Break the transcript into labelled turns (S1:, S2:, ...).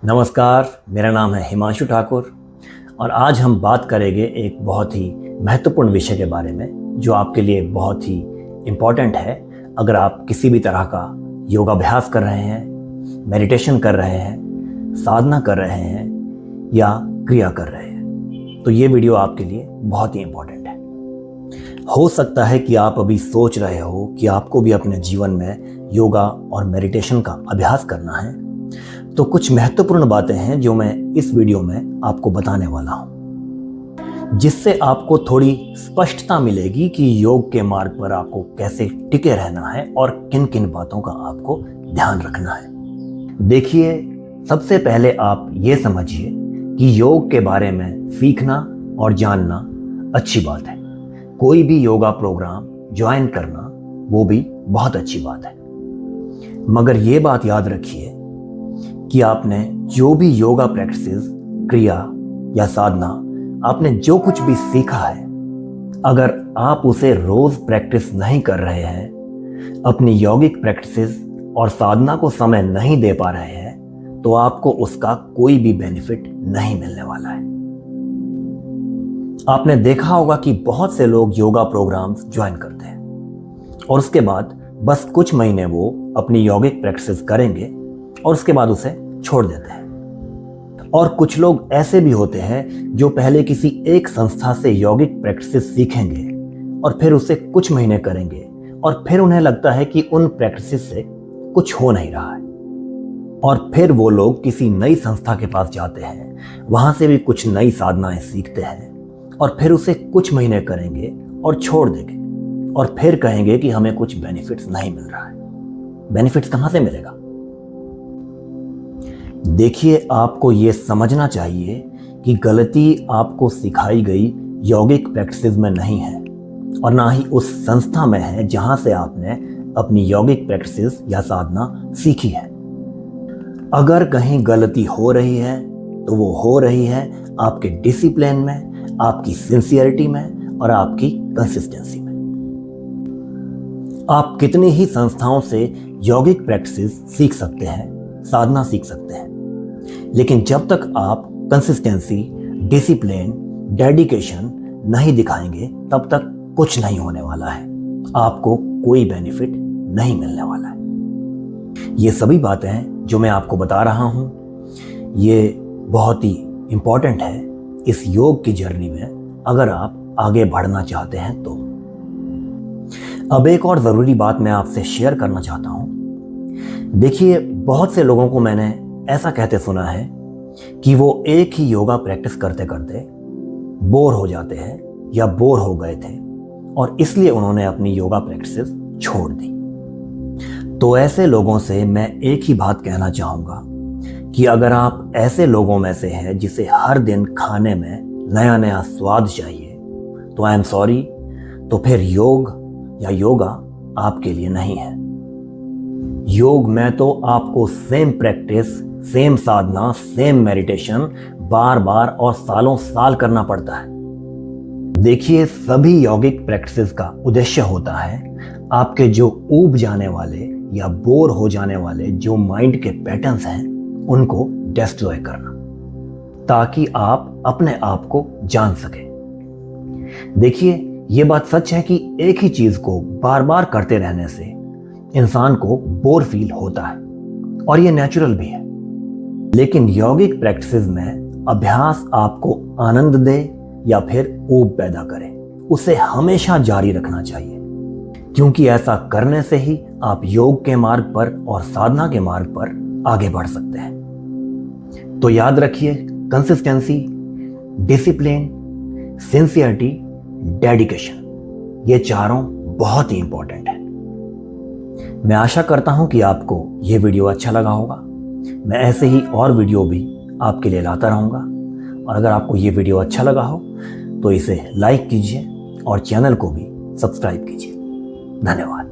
S1: नमस्कार, मेरा नाम है हिमांशु ठाकुर और आज हम बात करेंगे एक बहुत ही महत्वपूर्ण विषय के बारे में जो आपके लिए बहुत ही इम्पोर्टेंट है। अगर आप किसी भी तरह का योगाभ्यास कर रहे हैं, मेडिटेशन कर रहे हैं, साधना कर रहे हैं या क्रिया कर रहे हैं, तो ये वीडियो आपके लिए बहुत ही इम्पोर्टेंट है। हो सकता है कि आप अभी सोच रहे हो कि आपको भी अपने जीवन में योगा और मेडिटेशन का अभ्यास करना है, तो कुछ महत्वपूर्ण बातें हैं जो मैं इस वीडियो में आपको बताने वाला हूं, जिससे आपको थोड़ी स्पष्टता मिलेगी कि योग के मार्ग पर आपको कैसे टिके रहना है और किन किन बातों का आपको ध्यान रखना है। देखिए, सबसे पहले आप ये समझिए कि योग के बारे में सीखना और जानना अच्छी बात है। कोई भी योगा प्रोग्राम ज्वाइन करना वो भी बहुत अच्छी बात है, मगर ये बात याद रखिए कि आपने जो भी योगा प्रैक्टिसेस, क्रिया या साधना आपने जो कुछ भी सीखा है, अगर आप उसे रोज प्रैक्टिस नहीं कर रहे हैं, अपनी यौगिक प्रैक्टिसेस और साधना को समय नहीं दे पा रहे हैं, तो आपको उसका कोई भी बेनिफिट नहीं मिलने वाला है। आपने देखा होगा कि बहुत से लोग योगा प्रोग्राम्स ज्वाइन करते हैं और उसके बाद बस कुछ महीने वो अपनी यौगिक प्रैक्टिसेस करेंगे और उसके बाद उसे छोड़ देते हैं। और कुछ लोग ऐसे भी होते हैं जो पहले किसी एक संस्था से यौगिक प्रैक्टिसेस सीखेंगे और फिर उसे कुछ महीने करेंगे और फिर उन्हें लगता है कि उन प्रैक्टिसेस से कुछ हो नहीं रहा है, और फिर वो लोग किसी नई संस्था के पास जाते हैं, वहां से भी कुछ नई साधनाएं सीखते हैं और फिर उसे कुछ महीने करेंगे और छोड़ देंगे और फिर कहेंगे कि हमें कुछ बेनिफिट्स नहीं मिल रहा है। बेनिफिट्स कहां से मिलेगा? देखिए, आपको ये समझना चाहिए कि गलती आपको सिखाई गई यौगिक प्रैक्टिसेस में नहीं है और ना ही उस संस्था में है जहां से आपने अपनी यौगिक प्रैक्टिसेस या साधना सीखी है। अगर कहीं गलती हो रही है तो वो हो रही है आपके डिसिप्लिन में, आपकी सिंसियरिटी में और आपकी कंसिस्टेंसी में। आप कितनी ही संस्थाओं से यौगिक प्रैक्टिसेस सीख सकते हैं, साधना सीख सकते हैं, लेकिन जब तक आप कंसिस्टेंसी, डिसिप्लिन, डेडिकेशन नहीं दिखाएंगे, तब तक कुछ नहीं होने वाला है। आपको कोई बेनिफिट नहीं मिलने वाला है। ये सभी बातें जो मैं आपको बता रहा हूं, ये बहुत ही इंपॉर्टेंट है इस योग की जर्नी में, अगर आप आगे बढ़ना चाहते हैं तो। अब एक और ज़रूरी बात मैं आपसे शेयर करना चाहता हूं। देखिए, बहुत से लोगों को मैंने ऐसा कहते सुना है कि वो एक ही योगा प्रैक्टिस करते करते बोर हो जाते हैं या बोर हो गए थे और इसलिए उन्होंने अपनी योगा प्रैक्टिसेस छोड़ दी। तो ऐसे लोगों से मैं एक ही बात कहना चाहूँगा कि अगर आप ऐसे लोगों में से हैं जिसे हर दिन खाने में नया नया स्वाद चाहिए, तो आई एम सॉरी, तो फिर योग या योगा आपके लिए नहीं है। योग में तो आपको सेम प्रैक्टिस, सेम साधना, सेम मेडिटेशन बार बार और सालों साल करना पड़ता है। देखिए, सभी यौगिक प्रैक्टिसेस का उद्देश्य होता है आपके जो ऊब जाने वाले या बोर हो जाने वाले जो माइंड के पैटर्न्स हैं, उनको डिस्ट्रॉय करना, ताकि आप अपने आप को जान सकें। देखिए, ये बात सच है कि एक ही चीज को बार बार करते रहने से इंसान को बोर फील होता है और ये नेचुरल भी है, लेकिन यौगिक प्रैक्टिसेस में अभ्यास आपको आनंद दे या फिर ऊब पैदा करे, उसे हमेशा जारी रखना चाहिए, क्योंकि ऐसा करने से ही आप योग के मार्ग पर और साधना के मार्ग पर आगे बढ़ सकते हैं। तो याद रखिए, कंसिस्टेंसी, डिसिप्लिन, सिंसियरिटी, डेडिकेशन, ये चारों बहुत ही इंपॉर्टेंट है। मैं आशा करता हूं कि आपको ये वीडियो अच्छा लगा होगा। मैं ऐसे ही और वीडियो भी आपके लिए लाता रहूंगा, और अगर आपको ये वीडियो अच्छा लगा हो तो इसे लाइक कीजिए और चैनल को भी सब्सक्राइब कीजिए। धन्यवाद।